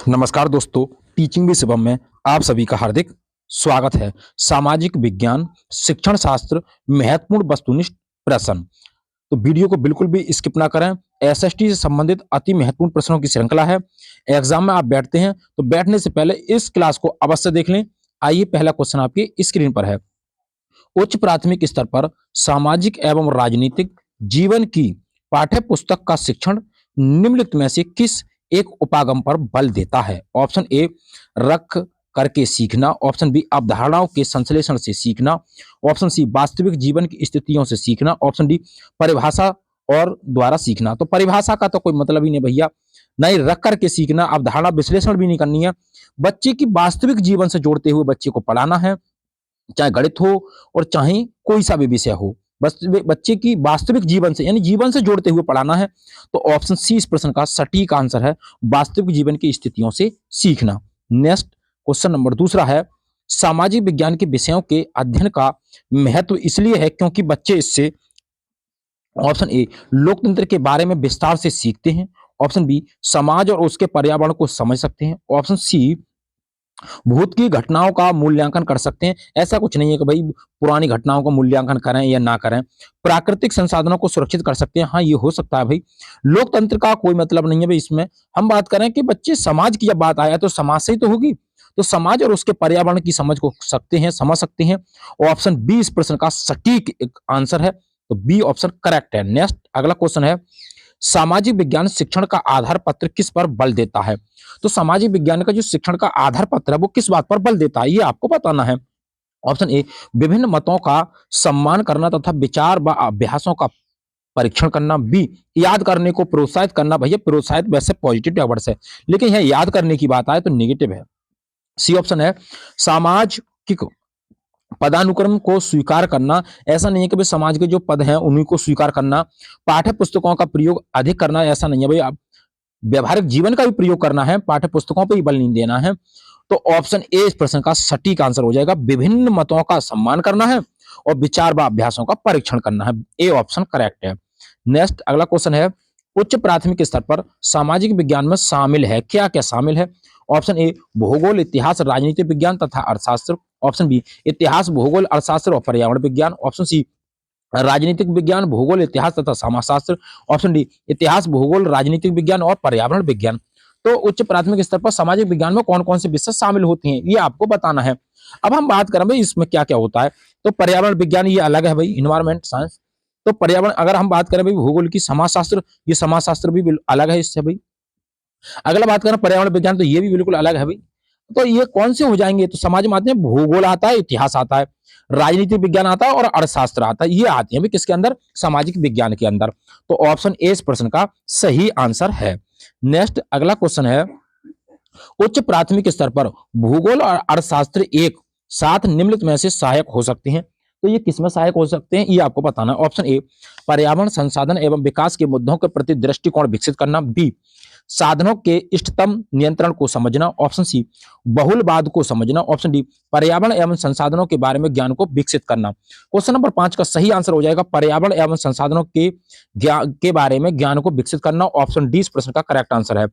नमस्कार दोस्तों, teaching with Shivam में आप सभी का हार्दिक स्वागत है। सामाजिक विज्ञान, शिक्षण शास्त्र, महत्वपूर्ण वस्तुनिष्ठ प्रश्न। तो वीडियो को बिल्कुल भी स्किप ना करें। एसएसटी से संबंधित अति महत्वपूर्ण प्रश्नों की श्रृंखला है। एग्जाम में आप बैठते हैं तो बैठने से पहले इस क्लास को अवश्य देख लें। आइए, पहला क्वेश्चन आपकी स्क्रीन पर है। उच्च प्राथमिक स्तर पर सामाजिक एवं राजनीतिक जीवन की पाठ्य पुस्तक का शिक्षण निम्नलिखित में से किस एक उपागम पर बल देता है? ऑप्शन ए, रख करके सीखना। ऑप्शन बी, अवधारणाओं के संश्लेषण से सीखना। ऑप्शन सी, वास्तविक जीवन की स्थितियों से सीखना। ऑप्शन डी, परिभाषा और द्वारा सीखना। तो परिभाषा का तो कोई मतलब ही नहीं भैया, नहीं रख करके सीखना, अवधारणा विश्लेषण भी नहीं करनी है। बच्चे की वास्तविक जीवन से जोड़ते हुए बच्चे को पढ़ाना है, चाहे गणित हो और चाहे कोई सा भी विषय हो। बस बच्चे की वास्तविक जीवन से यानी जीवन से जोड़ते हुए पढ़ाना है। तो ऑप्शन सी इस प्रश्न का सटीक आंसर है, वास्तविक जीवन की स्थितियों से सीखना। नेक्स्ट क्वेश्चन नंबर दूसरा है, सामाजिक विज्ञान के विषयों के अध्ययन का महत्व इसलिए है क्योंकि बच्चे इससे ऑप्शन ए, लोकतंत्र के बारे में विस्तार से सीखते हैं। ऑप्शन बी, समाज और उसके पर्यावरण को समझ सकते हैं। ऑप्शन सी, भूत की घटनाओं का मूल्यांकन कर सकते हैं। ऐसा कुछ नहीं है कि भाई पुरानी घटनाओं का मूल्यांकन करें या ना करें। प्राकृतिक संसाधनों को सुरक्षित कर सकते हैं, हाँ ये हो सकता है भाई। लोकतंत्र का कोई मतलब नहीं है भाई इसमें। हम बात करें कि बच्चे समाज की जब बात आया तो समाज से ही तो होगी, तो समाज और उसके पर्यावरण की समझ को समझ सकते हैं। ऑप्शन बी इस प्रश्न का सटीक एक आंसर है, तो बी ऑप्शन करेक्ट है। नेक्स्ट अगला क्वेश्चन है, सामाजिक विज्ञान शिक्षण का आधार पत्र किस पर बल देता है? तो सामाजिक विज्ञान का जो शिक्षण का आधार पत्र है वो किस बात पर बल देता है, ये आपको बताना है। ऑप्शन ए, विभिन्न मतों का सम्मान करना तथा विचार व अभ्यासों का परीक्षण करना। बी, याद करने को प्रोत्साहित करना। भैया प्रोत्साहित वैसे पॉजिटिव वर्ड्स है, लेकिन यह याद करने की बात आए तो नेगेटिव है। सी ऑप्शन है, सामाजिक पदानुक्रम को स्वीकार करना। ऐसा नहीं है कि भाई समाज के जो पद हैं उन्हीं को स्वीकार करना। पाठ्य पुस्तकों का प्रयोग अधिक करना, ऐसा नहीं है भाई, आप व्यवहारिक जीवन का भी प्रयोग करना है, पाठ्य पुस्तकों पर ही बल नहीं देना है। तो ऑप्शन ए इस प्रश्न का सटीक आंसर हो जाएगा, विभिन्न मतों का सम्मान करना है और विचार व अभ्यासों का परीक्षण करना है। ए ऑप्शन करेक्ट है। नेक्स्ट अगला क्वेश्चन है, उच्च प्राथमिक स्तर पर सामाजिक विज्ञान में शामिल है, क्या क्या शामिल है? ऑप्शन ए, भूगोल, इतिहास, राजनीति विज्ञान तथा अर्थशास्त्र। ऑप्शन बी, इतिहास, भूगोल, अर्थशास्त्र और पर्यावरण विज्ञान। ऑप्शन सी, राजनीतिक विज्ञान, भूगोल, इतिहास तथा समाजशास्त्र। ऑप्शन डी, इतिहास, भूगोल, राजनीतिक विज्ञान और पर्यावरण विज्ञान। तो उच्च प्राथमिक स्तर पर सामाजिक विज्ञान में कौन कौन से विषय शामिल होती हैं ये आपको बताना है। अब हम बात करें भाई इसमें क्या क्या होता है, तो पर्यावरण विज्ञान ये अलग है भाई, इन्वायरमेंट साइंस। तो पर्यावरण, अगर हम बात करें भाई भूगोल की, समाजशास्त्र, ये समाजशास्त्र भी अलग है इससे भाई। अगला बात करें पर्यावरण विज्ञान, तो ये भी बिल्कुल अलग है भाई। तो ये कौन से हो जाएंगे, तो समाज में आते हैं भूगोल आता है, इतिहास आता है, राजनीति विज्ञान आता है और अर्थशास्त्र आता है। ये आती है भाई किसके अंदर? सामाजिक विज्ञान के अंदर। तो ऑप्शन ए इस प्रश्न का सही आंसर है। नेक्स्ट अगला क्वेश्चन है, उच्च प्राथमिक स्तर पर भूगोल और अर्थशास्त्र एक साथ निम्नलिखित में से सहायक हो सकते हैं। तो ये किसमें सहायक हो सकते हैं ये आपको बताना है। ऑप्शन ए, पर्यावरण संसाधन एवं विकास के मुद्दों के प्रति दृष्टिकोण विकसित करना। बी, साधनों के इष्टतम नियंत्रण को समझना। ऑप्शन सी, बहुलवाद को समझना। ऑप्शन डी, पर्यावरण एवं संसाधनों के बारे में ज्ञान को विकसित करना। क्वेश्चन नंबर 5 का सही आंसर हो जाएगा पर्यावरण एवं संसाधनों के बारे में ज्ञान को विकसित करना। ऑप्शन डी इस प्रश्न का करेक्ट आंसर है।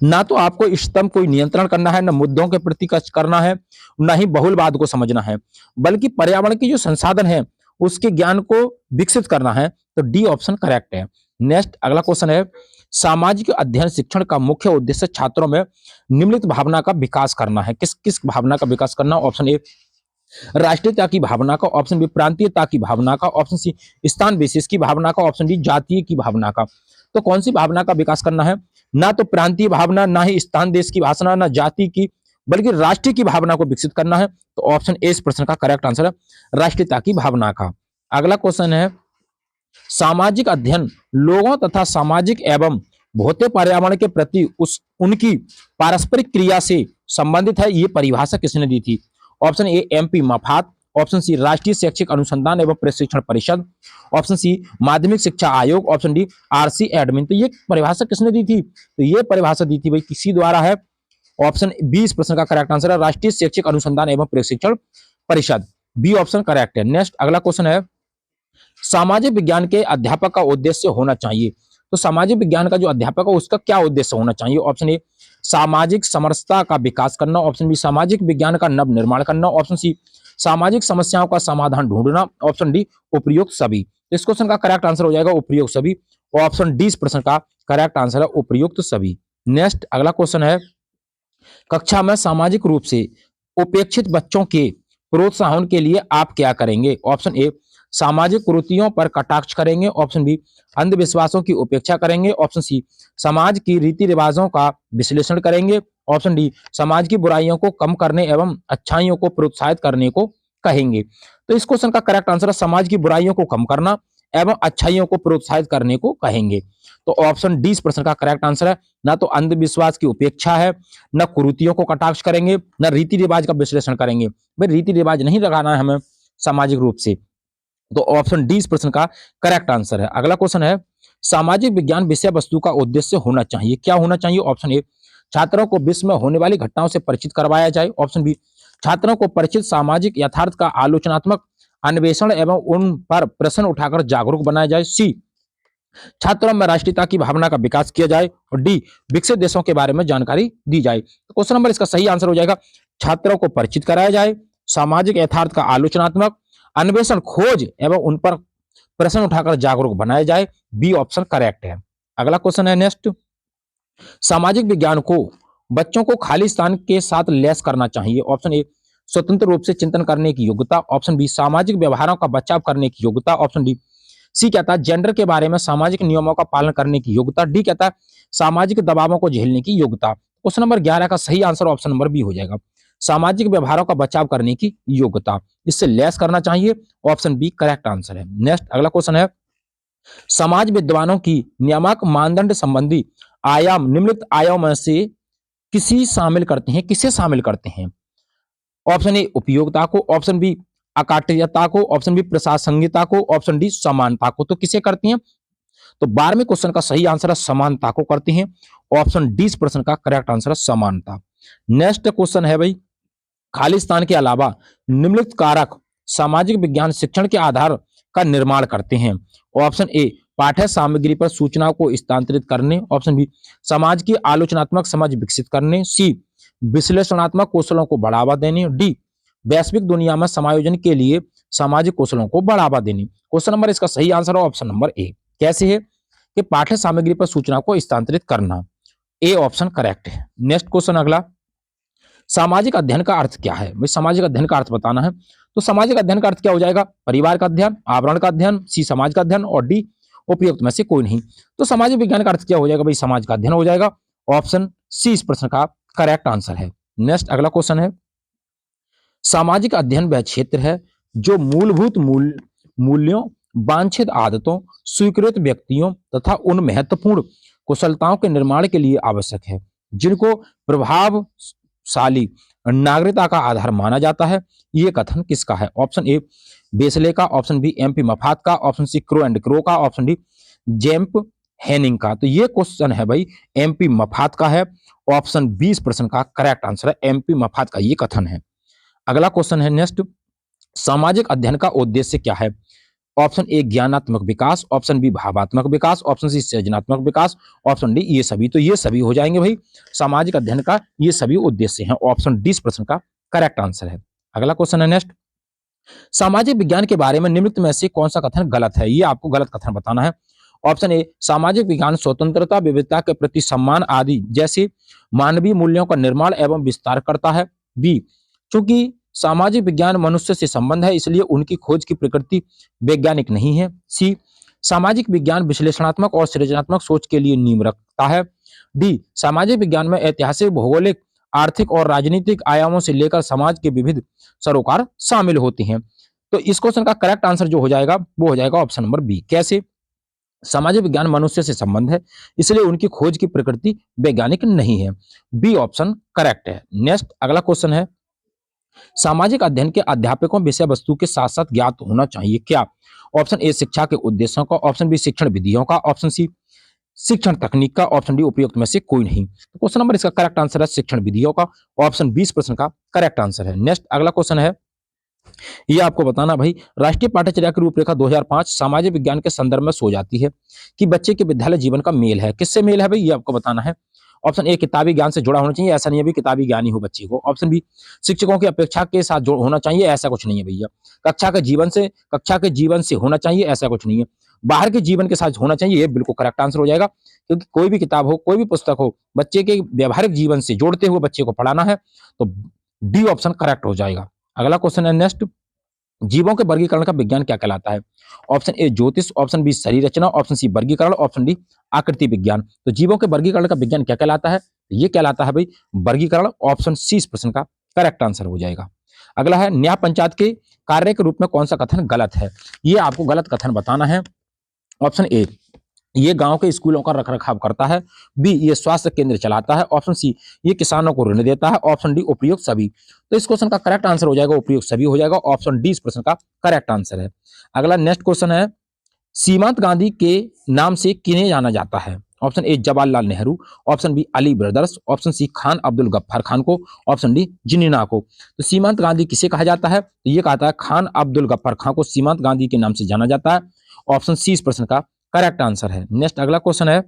ना तो आपको इष्टतम कोई नियंत्रण करना है, ना मुद्दों के प्रति कष्ट करना है, ना ही बहुलवाद को समझना है, बल्कि पर्यावरण की जो संसाधन है उसके ज्ञान को विकसित करना है। तो डी ऑप्शन करेक्ट है। नेक्स्ट अगला क्वेश्चन है, सामाजिक अध्ययन शिक्षण का मुख्य उद्देश्य छात्रों में निम्नलिखित भावना का विकास करना है। किस किस भावना का विकास करना? ऑप्शन ए, राष्ट्रीयता की भावना का। ऑप्शन बी, प्रांतीयता की भावना का। ऑप्शन सी, स्थान विशेष की भावना का। ऑप्शन डी, जातीय की भावना का। तो कौन सी भावना का विकास करना है? ना तो प्रांतीय भावना, ना ही स्थान देश की भाषा, ना जाति की, बल्कि राष्ट्रीय की भावना को विकसित करना है। तो ऑप्शन ए इस प्रश्न का करेक्ट आंसर है, राष्ट्रीयता की भावना का। अगला क्वेश्चन है, सामाजिक अध्ययन लोगों तथा सामाजिक एवं भौतिक पर्यावरण के प्रति उनकी पारस्परिक क्रिया से संबंधित है, ये परिभाषा किसने दी थी? Option A, M P Mafat. Option C, राष्ट्रीय शैक्षिक अनुसंधान एवं प्रशिक्षण परिषद। ऑप्शन सी, माध्यमिक शिक्षा आयोग। Option D, RC admin. तो ये परिभाषा किसने दी थी? तो ये परिभाषा दी थी भाई किसी द्वारा है। ऑप्शन बी इस प्रश्न का करेक्ट आंसर है, राष्ट्रीय शैक्षिक अनुसंधान एवं प्रशिक्षण परिषद। बी ऑप्शन करेक्ट है। नेक्स्ट अगला क्वेश्चन है, सामाजिक विज्ञान के अध्यापक का उद्देश्य होना चाहिए। तो सामाजिक विज्ञान का जो अध्यापक है उसका क्या उद्देश्य होना चाहिए? ऑप्शन ए, सामाजिक समरसता का विकास करना, ऑप्शन बी सामाजिक विज्ञान का नव निर्माण करना, ऑप्शन सी सामाजिक समस्याओं का समाधान ढूंढना, ऑप्शन डी उपयुक्त सभी। इस क्वेश्चन का करेक्ट आंसर हो जाएगा उपयुक्त सभी, ऑप्शन डी इस प्रश्न का करेक्ट आंसर है उपयुक्त सभी। नेक्स्ट अगला क्वेश्चन है, कक्षा में सामाजिक रूप से उपेक्षित बच्चों के प्रोत्साहन के लिए आप क्या करेंगे? ऑप्शन ए सामाजिक कुरीतियों पर कटाक्ष करेंगे, ऑप्शन बी अंधविश्वासों की उपेक्षा करेंगे, ऑप्शन सी समाज की रीति रिवाजों का विश्लेषण करेंगे, ऑप्शन डी समाज की बुराइयों को कम करने एवं अच्छाइयों को प्रोत्साहित करने को कहेंगे। तो इस क्वेश्चन का करेक्ट आंसर है समाज की बुराइयों को कम करना एवं अच्छाइयों को प्रोत्साहित करने को कहेंगे। तो ऑप्शन डी इस प्रश्न का करेक्ट आंसर है। ना तो अंधविश्वास की उपेक्षा है, न कुरीतियों को कटाक्ष करेंगे, न रीति रिवाज का विश्लेषण करेंगे। भाई रीति रिवाज नहीं लगाना है हमें सामाजिक रूप से, तो ऑप्शन डी इस प्रश्न का करेक्ट आंसर है। अगला क्वेश्चन है, सामाजिक विज्ञान विषय वस्तु का उद्देश्य होना चाहिए, क्या होना चाहिए? ऑप्शन ए छात्रों को विश्व में होने वाली घटनाओं से परिचित करवाया जाए, ऑप्शन बी छात्रों को परिचित सामाजिक यथार्थ का आलोचनात्मक अन्वेषण एवं उन पर प्रश्न उठाकर जागरूक बनाया जाए, सी छात्रों में राष्ट्रीयता की भावना का विकास किया जाए, और डी विकसित देशों के बारे में जानकारी दी जाए। तो क्वेश्चन नंबर इसका सही आंसर हो जाएगा छात्रों को परिचित कराया जाए, सामाजिक यथार्थ का आलोचनात्मक अन्वेषण खोज एवं उन पर प्रश्न उठाकर जागरूक बनाया जाए, बी ऑप्शन करेक्ट है। अगला क्वेश्चन है नेक्स्ट, सामाजिक विज्ञान को बच्चों को खाली स्थान के साथ लैस करना चाहिए, ऑप्शन ए स्वतंत्र रूप से चिंतन करने की योग्यता, ऑप्शन बी सामाजिक व्यवहारों का बचाव करने की योग्यता, ऑप्शन डी सी कहता है जेंडर के बारे में सामाजिक नियमों का पालन करने की योग्यता, डी कहता है सामाजिक दबावों को झेलने की योग्यता। क्वेश्चन नंबर 11 का सही आंसर ऑप्शन नंबर बी हो जाएगा, सामाजिक व्यवहारों का बचाव करने की योग्यता, इससे लैस करना चाहिए, ऑप्शन बी करेक्ट आंसर है। नेक्स्ट अगला क्वेश्चन है, समाज विद्वानों की नियामक मानदंड संबंधी आयाम निम्नलिखित आयाम में से किसी शामिल करते हैं, किसे शामिल करते हैं? ऑप्शन ए उपयोगिता को, ऑप्शन बी अकाट्यता को, ऑप्शन बी प्रासंगिकता को, ऑप्शन डी समानता को। तो किसे करती हैं? तो 12वें क्वेश्चन का सही आंसर है समानता को करते हैं, ऑप्शन डी इस प्रश्न का करेक्ट आंसर है समानता। नेक्स्ट क्वेश्चन है भाई, खालिस्तान के अलावा निम्नलिखित कारक सामाजिक विज्ञान शिक्षण के आधार का निर्माण करते हैं, ऑप्शन ए पाठ्य सामग्री पर सूचनाओं को स्थानांतरित करने, ऑप्शन बी समाज की आलोचनात्मक समझ विकसित करने, सी विश्लेषणात्मक कौशलों को बढ़ावा देने, डी वैश्विक दुनिया में समायोजन के लिए सामाजिक कौशलों को बढ़ावा देने। क्वेश्चन नंबर इसका सही आंसर है ऑप्शन नंबर ए। कैसे है कि पाठ्य सामग्री पर सूचना को स्थानांतरित करना, ए ऑप्शन करेक्ट है। नेक्स्ट क्वेश्चन अगला, सामाजिक अध्ययन का अर्थ क्या है? भाई सामाजिक अध्ययन का अर्थ बताना है, तो सामाजिक अध्ययन का अर्थ क्या हो जाएगा? परिवार का अध्ययन, आवरण का अध्ययन, सी समाज का अध्ययन, और डी उपयुक्त में से कोई नहीं। तो सामाजिक विज्ञान का अर्थ क्या हो जाएगा? भाई समाज का अध्ययन हो जाएगा, ऑप्शन सी इस प्रश्न का करेक्ट आंसर है। नेक्स्ट अगला क्वेश्चन है, सामाजिक अध्ययन वह क्षेत्र है जो मूलभूत मूल्यों, वांछित आदतों, स्वीकृत व्यक्तियों तथा उन महत्वपूर्ण कुशलताओं के निर्माण के लिए आवश्यक है जिनको प्रभावशाली नागरिकता का आधार माना जाता है। यह कथन किसका है? ऑप्शन ए बेसले का, ऑप्शन बी एमपी मफात का, option C Crow and Crow का, ऑप्शन डी जेम्प हेनिंग का। तो ये क्वेश्चन है भाई एमपी मफात का है, ऑप्शन 20% का करेक्ट आंसर है एमपी मफात का ये कथन है। अगला क्वेश्चन है नेक्स्ट, सामाजिक अध्ययन का उद्देश्य क्या है? ऑप्शन ए ज्ञानात्मक विकास, ऑप्शन बी भावात्मक विकास, ऑप्शन सी सृजनात्मक विकास, ऑप्शन डी ये सभी। तो ये सभी हो जाएंगे भाई सामाजिक अध्ययन का ये सभी उद्देश्य हैं, ऑप्शन डी इस प्रश्न का करेक्ट आंसर है। अगला क्वेश्चन है नेक्स्ट, सामाजिक विज्ञान के बारे में निम्नलिखित में से कौन सा कथन गलत है? ये आपको गलत कथन बताना है। ऑप्शन ए सामाजिक विज्ञान स्वतंत्रता, विविधता के प्रति सम्मान आदि जैसे मानवीय मूल्यों का निर्माण एवं विस्तार करता है। बी चूंकि सामाजिक विज्ञान मनुष्य से संबंध है इसलिए उनकी खोज की प्रकृति वैज्ञानिक नहीं है। सी सामाजिक विज्ञान विश्लेषणात्मक और सृजनात्मक सोच के लिए नींव रखता है। डी सामाजिक विज्ञान में ऐतिहासिक, भौगोलिक, आर्थिक और राजनीतिक आयामों से लेकर समाज के विविध सरोकार शामिल होते हैं। तो इस क्वेश्चन का करेक्ट आंसर जो हो जाएगा वो हो जाएगा ऑप्शन नंबर बी। कैसे? सामाजिक विज्ञान मनुष्य से संबंध है इसलिए उनकी खोज की प्रकृति वैज्ञानिक नहीं है, बी ऑप्शन करेक्ट है। नेक्स्ट अगला क्वेश्चन है, सामाजिक अध्ययन के अध्यापकों विषय वस्तु के साथ साथ ज्ञात होना चाहिए क्या? ऑप्शन ए शिक्षा के उद्देश्यों का, ऑप्शन बी शिक्षण विधियों का, ऑप्शन सी शिक्षण तकनीक का, ऑप्शन डी उपयुक्त में से कोई नहीं। तो क्वेश्चन नंबर इसका करेक्ट आंसर है शिक्षण विधियों का, ऑप्शन 20% का करेक्ट आंसर है। नेक्स्ट अगला क्वेश्चन है, ये आपको बताना भाई राष्ट्रीय पाठ्यचर्या की रूपरेखा 2005 सामाजिक विज्ञान के संदर्भ में सो जाती है कि बच्चे के विद्यालय जीवन का मेल है, किससे मेल है भाई ये आपको बताना है। ऑप्शन ए किताबी ज्ञान से जुड़ा होना चाहिए, ऐसा नहीं है भी किताबी ज्ञान ही हो बच्चे को। ऑप्शन बी शिक्षकों की अपेक्षा के साथ जो होना चाहिए, ऐसा कुछ नहीं है भैया। कक्षा के जीवन से होना चाहिए, ऐसा कुछ नहीं है। बाहर के जीवन के साथ होना चाहिए, ये बिल्कुल करेक्ट आंसर हो जाएगा, क्योंकि कोई भी किताब हो, कोई भी पुस्तक हो, बच्चे के व्यवहारिक जीवन से जोड़ते हुए बच्चे को पढ़ाना है, तो डी ऑप्शन करेक्ट हो जाएगा। अगला क्वेश्चन है नेक्स्ट, जीवों के वर्गीकरण का विज्ञान क्या कहलाता है? ऑप्शन ए ज्योतिष, ऑप्शन बी शरीर रचना, ऑप्शन सी वर्गीकरण, ऑप्शन डी आकृति विज्ञान। तो जीवों के वर्गीकरण का विज्ञान क्या कहलाता है? ये कहलाता है भाई वर्गीकरण। ऑप्शन सी इस प्रश्न का करेक्ट आंसर हो जाएगा। अगला है, न्याय पंचायत के कार्य के रूप में कौन सा कथन गलत है? ये आपको गलत कथन बताना है। ऑप्शन ए, ये गांव के स्कूलों का रखरखाव करता है। बी, ये स्वास्थ्य केंद्र चलाता है। ऑप्शन सी, ये किसानों को ऋण देता है। ऑप्शन डी, उपयुक्त सभी। तो इस क्वेश्चन का करेक्ट आंसर हो जाएगा उपयुक्त सभी हो जाएगा। ऑप्शन डी इस प्रश्न का करेक्ट आंसर है। अगला नेक्स्ट क्वेश्चन है, सीमांत गांधी के नाम से किन्हें जाना जाता है? Option A Jawaharlal Nehru, option B Ali brothers, option C Khan Abdul Ghaffar Khan को, ऑप्शन डी जिन्ना को। तो सीमांत गांधी किसे कहा जाता है? तो ये कहता है खान अब्दुल गफ्फार खान को सीमांत गांधी के नाम से जाना जाता है। ऑप्शन सी इस प्रश्न का करेक्ट आंसर है। नेक्स्ट अगला क्वेश्चन है,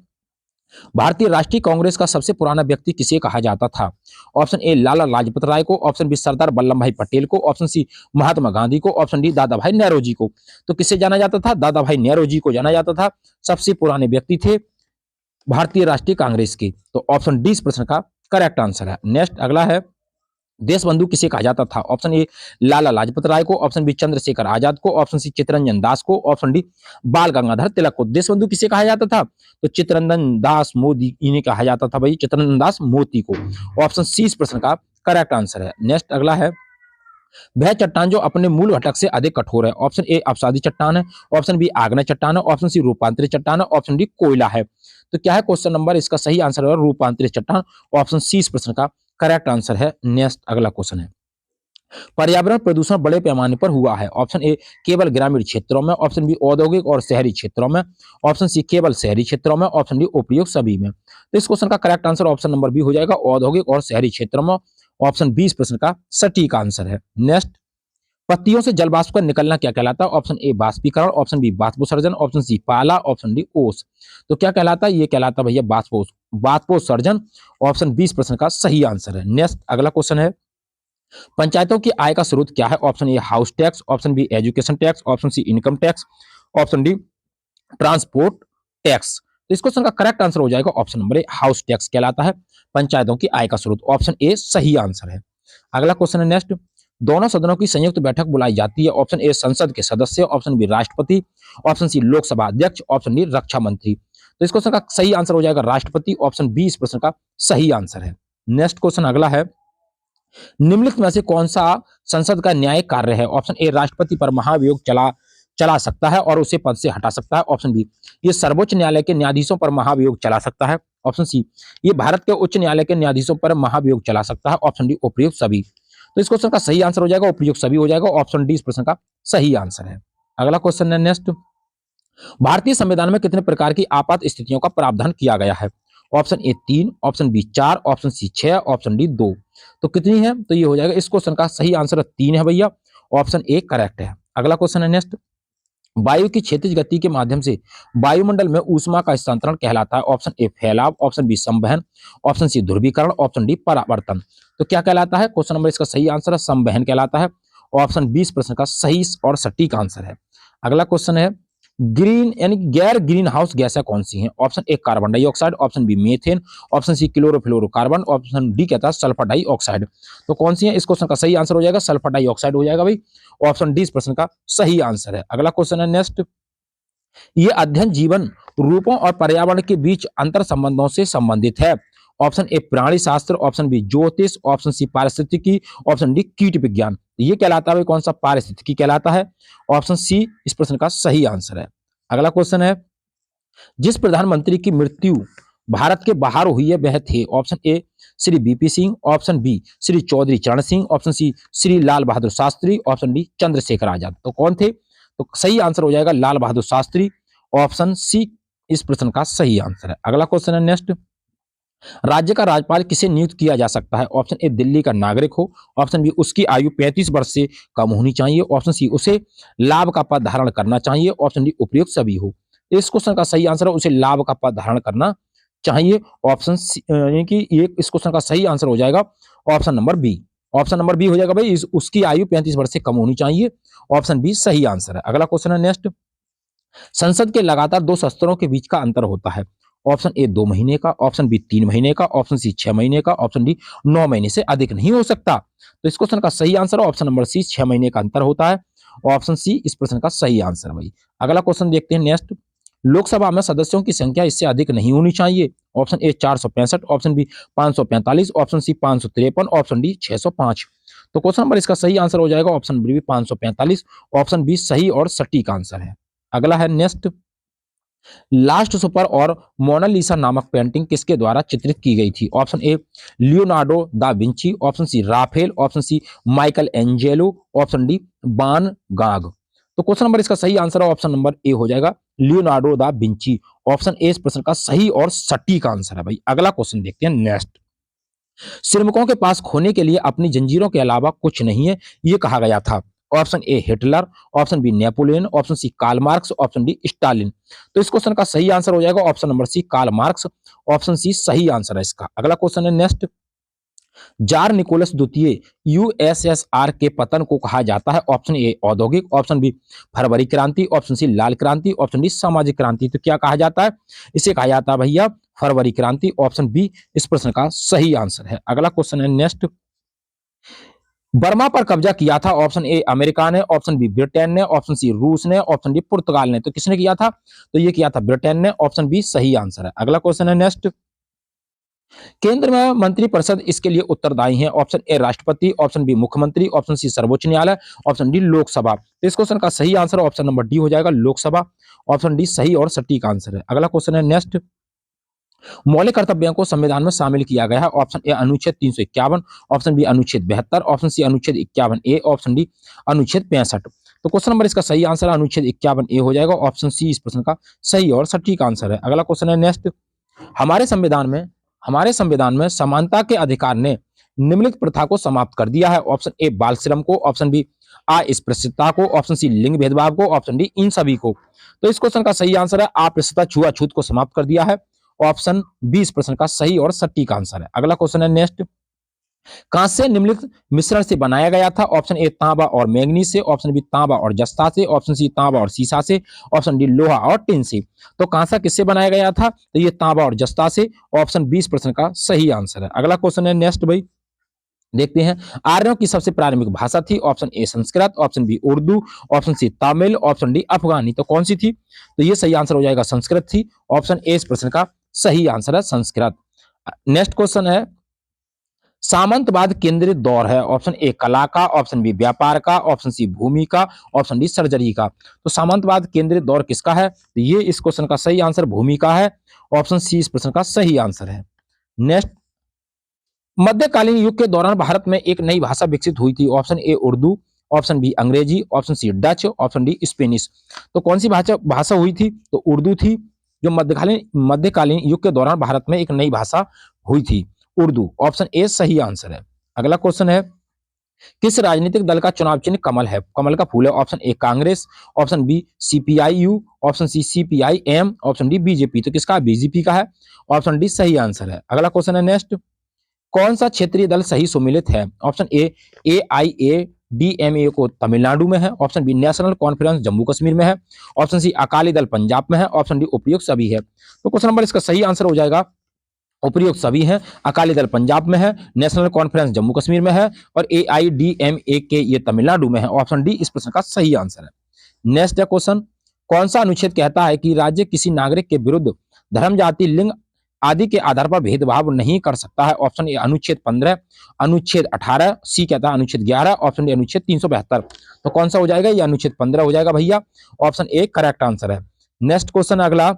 भारतीय राष्ट्रीय कांग्रेस का सबसे पुराना व्यक्ति किसे कहा जाता था? ऑप्शन ए लाला लाजपत राय को, ऑप्शन बी सरदार वल्लभ भाई पटेल को, ऑप्शन सी महात्मा गांधी को, ऑप्शन डी दादा भाई नेहरू को। तो किसे जाना जाता था? दादा भाई नेहरू को जाना जाता था, सबसे पुराने व्यक्ति थे भारतीय राष्ट्रीय कांग्रेस के। तो ऑप्शन डी इस प्रश्न का करेक्ट आंसर है। नेक्स्ट अगला है, देश बंधु किसे कहा जाता था? ऑप्शन ए लाला लाजपत राय को, ऑप्शन बी चंद्रशेखर आजाद को, ऑप्शन सी चित्तरंजन दास को, ऑप्शन डी बाल गंगाधर तिलक को। देश बंधु किसे कहा जाता था? तो चित्तरंजन दास मोदी, इन्हें कहा जाता था भाई, चित्तरंजन दास मोदी को। ऑप्शन सी इस प्रश्न का करेक्ट आंसर है। नेक्स्ट अगला है, वह चट्टान जो अपने मूल घटक से अधिक कठोर है। ऑप्शन ए अवसादी चट्टान है, ऑप्शन बी आग्नेय चट्टान है, ऑप्शन सी रूपांतरित चट्टान है, ऑप्शन डी कोयला है। तो क्या है क्वेश्चन नंबर, इसका सही आंसर है रूपांतरित चट्टान। ऑप्शन सी इस प्रश्न का करेक्ट आंसर है। नेक्स्ट अगला क्वेश्चन है, पर्यावरण प्रदूषण बड़े पैमाने पर हुआ है। ऑप्शन ए केवल ग्रामीण क्षेत्रों में, ऑप्शन बी औद्योगिक और शहरी क्षेत्रों में, ऑप्शन सी केवल शहरी क्षेत्रों में, ऑप्शन डी उपयुक्त सभी में। तो इस क्वेश्चन का correct answer option number B हो जाएगा, औद्योगिक और शहरी क्षेत्रों में। ऑप्शन बी इस प्रश्न का सटीक आंसर है। नेक्स्ट, पत्तियों से जल वाष्प का निकलना क्या कहलाता है? ऑप्शन ए बाष्पीकरण, ऑप्शन बी बाष्पोत्सर्जन, ऑप्शन सी पाला, ऑप्शन डी ओस। तो क्या कहलाता है? ये कहलाता है भैया बाष्पोत्सर्जन। ऑप्शन बी इस प्रश्न का सही आंसर है। नेक्स्ट अगला क्वेश्चन है, पंचायतों की आय का स्रोत क्या है? Option A house tax, option B education tax, option C income tax, option D transport tax. तो इस क्वेश्चन का करेक्ट आंसर हो जाएगा option number A house tax कहलाता है पंचायतों की आय का स्रोत। ऑप्शन ए सही आंसर है। अगला क्वेश्चन है नेक्स्ट, दोनों सदनों की संयुक्त बैठक बुलाई जाती है। ऑप्शन ए संसद के सदस्य, ऑप्शन बी राष्ट्रपति, ऑप्शन सी लोकसभा अध्यक्ष, ऑप्शन डी रक्षा मंत्री। तो इस क्वेश्चन का सही आंसर हो जाएगा राष्ट्रपति। ऑप्शन बी इस प्रश्न का सही आंसर है। नेक्स्ट क्वेश्चन अगला है, निम्नलिखित में से कौन सा संसद का न्यायिक कार्य है? ऑप्शन ए राष्ट्रपति पर महाभियोग चला सकता है और उसे पद से हटा सकता है। ऑप्शन बी, ये सर्वोच्च न्यायालय के न्यायाधीशों पर महाभियोग चला सकता है। ऑप्शन सी, ये भारत के उच्च न्यायालय के न्यायाधीशों पर महाभियोग चला सकता है। ऑप्शन डी उपयुक्त सभी। तो इस क्वेश्चन का सही आंसर हो जाएगा उपयुक्त सभी हो जाएगा। ऑप्शन डी इस प्रश्न का सही आंसर है। अगला क्वेश्चन है नेक्स्ट, भारतीय संविधान में कितने प्रकार की आपात स्थितियों का प्रावधान किया गया है? Option A 3, option B 4, option C 6, option D 2। तो कितनी है? तो ये हो जाएगा, इस क्वेश्चन का सही आंसर 3 है भैया। ऑप्शन ए करेक्ट है। अगला क्वेश्चन है नेक्स्ट, वायु की क्षैतिज गति के माध्यम से वायुमंडल में ऊष्मा का स्थानांतरण कहलाता है। ऑप्शन ए फैलाव, ऑप्शन बी संवहन, ऑप्शन सी ध्रुवीकरण, ऑप्शन डी परावर्तन। तो क्या कहलाता है? क्वेश्चन नंबर इसका सही आंसर है संवहन कहलाता है। ऑप्शन बी इस प्रश्न का सही और सटीक आंसर है। अगला क्वेश्चन है, ग्रीन यानी गैर ग्रीन हाउस गैसें कौन सी हैं? Option A carbon dioxide, option B methane, option C chlorofluorocarbon, option D कहता है सल्फर डाइऑक्साइड। तो कौन सी है? इस क्वेश्चन का सही आंसर हो जाएगा सल्फर डाइऑक्साइड हो जाएगा भाई। ऑप्शन डी इस प्रश्न का सही आंसर है। अगला क्वेश्चन है नेक्स्ट, ये अध्ययन जीवन रूपों और पर्यावरण के बीच अंतर संबंधों से संबंधित है। ऑप्शन ए प्राणी शास्त्र, ऑप्शन बी ज्योतिष, ऑप्शन सी पारिस्थितिकी, ऑप्शन डी कीट विज्ञान। ये कहलाता है कौन सा? पारिस्थितिकी कहलाता है। ऑप्शन सी इस प्रश्न का सही आंसर है। अगला क्वेश्चन है, जिस प्रधानमंत्री की मृत्यु भारत के बाहर हुई है वह थे। Option A Shri BP Singh, option B Shri Chaudhary Charan Singh, option C Shri Lal Bahadur Shastri, option D Chandrashekhar Azad. तो कौन थे? तो सही आंसर हो जाएगा लाल बहादुर शास्त्री। ऑप्शन सी इस प्रश्न का सही आंसर है। अगला क्वेश्चन है नेक्स्ट, राज्य का राज्यपाल किसे नियुक्त किया जा सकता है? ऑप्शन ए दिल्ली का नागरिक हो, ऑप्शन बी उसकी आयु 35 वर्ष से कम होनी चाहिए, ऑप्शन सी उसे लाभ का पद धारण करना चाहिए, ऑप्शन डी उपयुक्त सभी हो। इस क्वेश्चन का सही आंसर है उसे लाभ का पद धारण करना चाहिए। ऑप्शन यानी कि ये इस क्वेश्चन का सही आंसर हो जाएगा option number B. Option number B हो जाएगा भाई, उसकी आयु 35 वर्ष से कम होनी चाहिए। ऑप्शन बी सही आंसर है। अगला क्वेश्चन है नेक्स्ट, संसद के लगातार 2 सत्रों के बीच का अंतर होता है। ऑप्शन ए 2 महीने का, ऑप्शन बी 3 महीने का, ऑप्शन सी 6 महीने का, ऑप्शन डी 9 महीने से अधिक नहीं हो सकता। तो इस क्वेश्चन का सही आंसर है ऑप्शन नंबर सी, 6 महीने का अंतर होता है। ऑप्शन सी इस प्रश्न का सही आंसर है भाई। अगला क्वेश्चन देखते हैं नेक्स्ट, लोकसभा में सदस्यों की संख्या इससे अधिक नहीं होनी चाहिए। Option A 465, option B 545, option C 553, option D 605। तो क्वेश्चन नंबर इसका सही आंसर हो जाएगा ऑप्शन बी 545। ऑप्शन बी सही और सटीक आंसर है। अगला है नेक्स्ट, लास्ट सुपर और मोनालिसा नामक पेंटिंग किसके द्वारा चित्रित की गई थी। Option A Leonardo da Vinci, option C Raphael, option C Michelangelo, option D Van Gogh. तो क्वेश्चन नंबर इसका सही आंसर है ऑप्शन नंबर ए हो जाएगा Leonardo da Vinci. Option A इस प्रश्न का सही और सटीक आंसर है भाई। अगला क्वेश्चन देखते हैं नेक्स्ट, श्रमिकों के पास खोने के लिए अपनी जंजीरों के अलावा कुछ नहीं है, ये कहा गया था। Option A Hitler, option B Napoleon, option C Karl Marx, option D Stalin. तो इस क्वेश्चन का सही आंसर हो जाएगा option number C Karl Marx. Option C सही आंसर है इसका। अगला क्वेश्चन है नेक्स्ट, जार निकोलस द्वितीय यूएसएसआर के पतन को कहा जाता है। ऑप्शन ए औद्योगिक, ऑप्शन बी फरवरी क्रांति, ऑप्शन सी लाल क्रांति, ऑप्शन डी सामाजिक क्रांति। तो क्या कहा जाता है, इसे कहा जाता है भैया फरवरी क्रांति। ऑप्शन बी इस प्रश्न का सही आंसर है। अगला क्वेश्चन है नेक्स्ट, बर्मा पर कब्जा किया था। ऑप्शन ए अमेरिका ने, ऑप्शन बी ब्रिटेन ने, ऑप्शन सी रूस ने, ऑप्शन डी पुर्तगाल ने। तो किसने किया था, तो ये किया था ब्रिटेन ने। ऑप्शन बी सही आंसर है। अगला क्वेश्चन है नेक्स्ट, केंद्र में मंत्रिपरिषद इसके लिए उत्तरदायी है। ऑप्शन ए राष्ट्रपति, ऑप्शन बी मुख्यमंत्री, ऑप्शन सी सर्वोच्च न्यायालय, ऑप्शन डी लोकसभा। तो इस क्वेश्चन का सही आंसर ऑप्शन नंबर डी हो जाएगा लोकसभा। ऑप्शन डी सही और सटीक आंसर है। अगला क्वेश्चन है नेक्स्ट, मौलिक कर्तव्यों को संविधान में शामिल किया गया है। ऑप्शन ए अनुच्छेद 351, ऑप्शन बी अनुच्छेद 72, ऑप्शन सी अनुच्छेद 51 ए, ऑप्शन डी अनुच्छेद 65। तो क्वेश्चन नंबर इसका सही आंसर अनुच्छेद 51 ए हो जाएगा। ऑप्शन सी इस प्रश्न का सही और सटीक आंसर है। अगला क्वेश्चन है नेक्स्ट, हमारे संविधान में समानता के अधिकार ने निम्नलिखित प्रथा को समाप्त कर दिया है। ऑप्शन ए बाल श्रम को, ऑप्शन बी अस्पृश्यता को, ऑप्शन सी लिंग भेदभाव को, ऑप्शन डी इन सभी को। तो इस क्वेश्चन का सही आंसर है अस्पृश्यता छुआछूत को समाप्त कर दिया है। ऑप्शन बी इस प्रश्न का सही और सटीक आंसर है। अगला क्वेश्चन है नेक्स्ट, कांस्य निम्नलिखित मिश्रण से बनाया गया था। ऑप्शन ए तांबा और मैंगनीज से, ऑप्शन बी तांबा और जस्ता से, ऑप्शन सी तांबा और सीसा से, ऑप्शन डी लोहा और टिन से। तो कांसा किससे बनाया गया था, तो ये तांबा और जस्ता से। ऑप्शन बी इस प्रश्न का सही आंसर है। अगला क्वेश्चन है नेक्स्ट भाई, देखते हैं, आर्यों की सबसे प्रारंभिक भाषा थी। Option A Sanskrit, option B Urdu, option C Tamil, option D Afghani. तो कौन सी थी, तो ये सही आंसर हो जाएगा संस्कृत थी। ऑप्शन ए इस प्रश्न का सही आंसर है संस्कृत। नेक्स्ट क्वेश्चन है, सामंतवाद केंद्रित दौर है। ऑप्शन ए कला का, ऑप्शन बी व्यापार का, ऑप्शन सी भूमि का, ऑप्शन डी सर्जरी का। तो सामंतवाद केंद्रित दौर किसका है, तो ये इस क्वेश्चन का सही आंसर भूमि का है। ऑप्शन सी इस प्रश्न का सही आंसर है। नेक्स्ट, मध्यकालीन युग के दौरान भारत में एक नई भाषा विकसित हुई थी। Option A Urdu, option B Angrezi, option C Dutch, option D Spanish. तो कौन सी भाषा हुई थी, तो उर्दू थी। जो मध्यकालीन युग के दौरान भारत में एक नई भाषा हुई थी, उर्दू। ऑप्शन ए सही आंसर है। अगला क्वेश्चन है, किस राजनीतिक दल का चुनाव चिन्ह कमल है, कमल का फूल है। Option A Congress, option B CPIU, option C CPIM, option D BJP. तो किसका, बीजेपी का है। ऑप्शन डी सही आंसर है। अगला क्वेश्चन है नेक्स्ट, कौन सा क्षेत्रीय दल सही सुमिलित है। ऑप्शन ए आईएडीएमए को तमिलनाडु में है, option B national conference Jammu Kashmir में है, ऑप्शन सी अकाली दल पंजाब में है, ऑप्शन डी उपयुक्त सभी है। तो क्वेश्चन नंबर इसका सही आंसर हो जाएगा उपयुक्त सभी है। अकाली दल पंजाब में है, नेशनल कॉन्फ्रेंस जम्मू कश्मीर में है, और एआईडीएमए के ये तमिलनाडु में है। ऑप्शन डी इस प्रश्न का सही आंसर है। नेक्स्ट क्वेश्चन, कौन सा अनुच्छेद कहता है कि राज्य किसी नागरिक के विरुद्ध धर्म, जाति, लिंग आदि के आधार पर भेदभाव नहीं कर सकता है। ऑप्शन ए अनुच्छेद 15, अनुच्छेद 18, सी कहता है अनुच्छेद 11, ऑप्शन डी अनुच्छेद 372। तो कौन सा हो जाएगा, ये अनुच्छेद 15 हो जाएगा भैया। ऑप्शन ए करेक्ट आंसर है। नेक्स्ट क्वेश्चन अगला,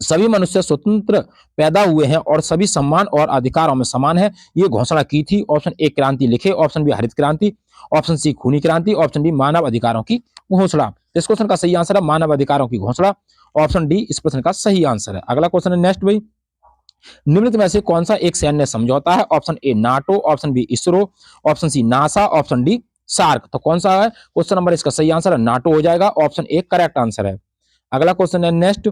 सभी मनुष्य स्वतंत्र पैदा हुए हैं और सभी सम्मान और अधिकारों में समान है, ये घोषणा की थी। ऑप्शन ए क्रांति लिखे, ऑप्शन बी हरित क्रांति, ऑप्शन सी खूनी क्रांति, ऑप्शन डी मानव अधिकारों की घोषणा। इस क्वेश्चन का सही आंसर है मानव अधिकारों की घोषणा। ऑप्शन डी इस प्रश्न का सही आंसर है। अगला क्वेश्चन है नेक्स्ट भाई, निम्नलिखित में से कौन सा एक सैन्य समझौता है। Option A NATO, option B ISRO, option C NASA, option D SAARC. तो कौन सा है, क्वेश्चन नंबर इसका सही आंसर है नाटो हो जाएगा। ऑप्शन ए करेक्ट आंसर है। अगला क्वेश्चन है नेक्स्ट,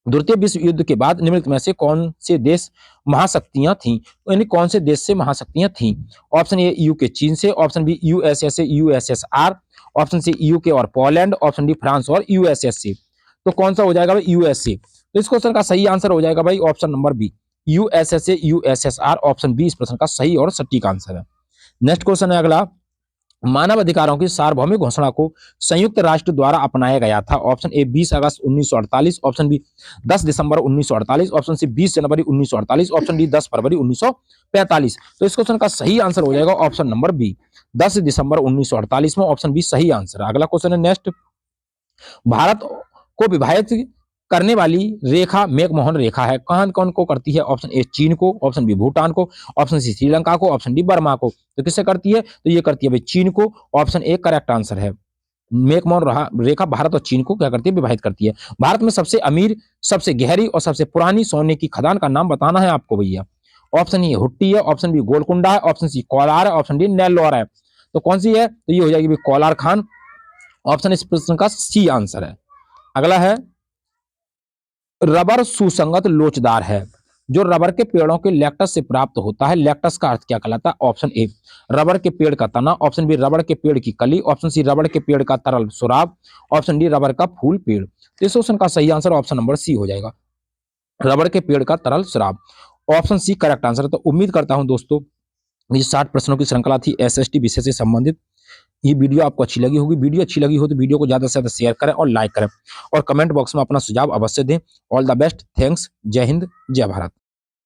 द्वितीय विश्व युद्ध के बाद निम्नलिखित में से कौन से देश महाशक्तियां थीं, यानी कौन से देश से महाशक्तियां थीं? ऑप्शन ए यूके चीन से, option B USS USSR, option C UK और पोलैंड, ऑप्शन डी फ्रांस और यूएसएस से। तो कौन सा हो जाएगा भाई? यूएसए। तो इस क्वेश्चन का सही आंसर हो जाएगा भाई option number B, USS USSR. Option B इस प्रश्न का सही और सटीक आंसर है। नेक्स्ट क्वेश्चन है अगला, मानव अधिकारों की सार्वभौमिक घोषणा को संयुक्त राष्ट्र द्वारा अपनाया गया था। ऑप्शन ए 20 अगस्त 1948, ऑप्शन बी 10 दिसंबर 1948, ऑप्शन सी 20 जनवरी 1948, ऑप्शन डी 10 फरवरी 1945। तो इस क्वेश्चन का सही आंसर हो जाएगा ऑप्शन नंबर बी, 10 दिसंबर 1948 में ऑप्शन बी सही आंसर है। अगला क्वेश्चन है नेक्स्ट, भारत को विभाजित करने वाली रेखा मैकमोहन रेखा है, कौन कौन को करती है? ऑप्शन ए चीन को, ऑप्शन बी भूटान को, ऑप्शन सी श्रीलंका को, ऑप्शन डी बर्मा को। तो किससे करती है? तो ये करती है भाई चीन को। ऑप्शन ए करेक्ट आंसर है। मैकमोहन रेखा भारत और चीन को क्या करती है? विभाजित करती है। भारत में सबसे अमीर, सबसे गहरी और सबसे पुरानी सोने की खदान का नाम बताना है आपको भैया। ऑप्शन ए हुट्टी है, ऑप्शन बी गोलकुंडा है, ऑप्शन सी कोलार है, ऑप्शन डी नेल्लोर है। तो कौन सी है? तो ये हो जाएगी कोलार खान। ऑप्शन इस प्रश्न का सी आंसर है। अगला है, रबर सुसंगत लोचदार है जो रबर के पेड़ों के लैक्टस से प्राप्त होता है। लैक्टस का अर्थ क्या कहलाता है? ऑप्शन ए रबर के पेड़ का तना, ऑप्शन बी रबर के पेड़ की कली, ऑप्शन सी रबर के पेड़ का तरल सुराब, ऑप्शन डी रबर का फूल पेड़। तो इस क्वेश्चन का सही आंसर ऑप्शन नंबर सी हो जाएगा, रबर के पेड़ का तरल सुराब। ऑप्शन सी करेक्ट आंसर है। तो उम्मीद करता हूं दोस्तों ये 60 प्रश्नों की श्रृंखला थी एसएसटी विषय से संबंधित। ये वीडियो आपको अच्छी लगी होगी। वीडियो अच्छी लगी हो तो वीडियो को ज्यादा से ज्यादा शेयर करें और लाइक करें और कमेंट बॉक्स में अपना सुझाव अवश्य दें। ऑल द बेस्ट, थैंक्स, जय हिंद, जय भारत।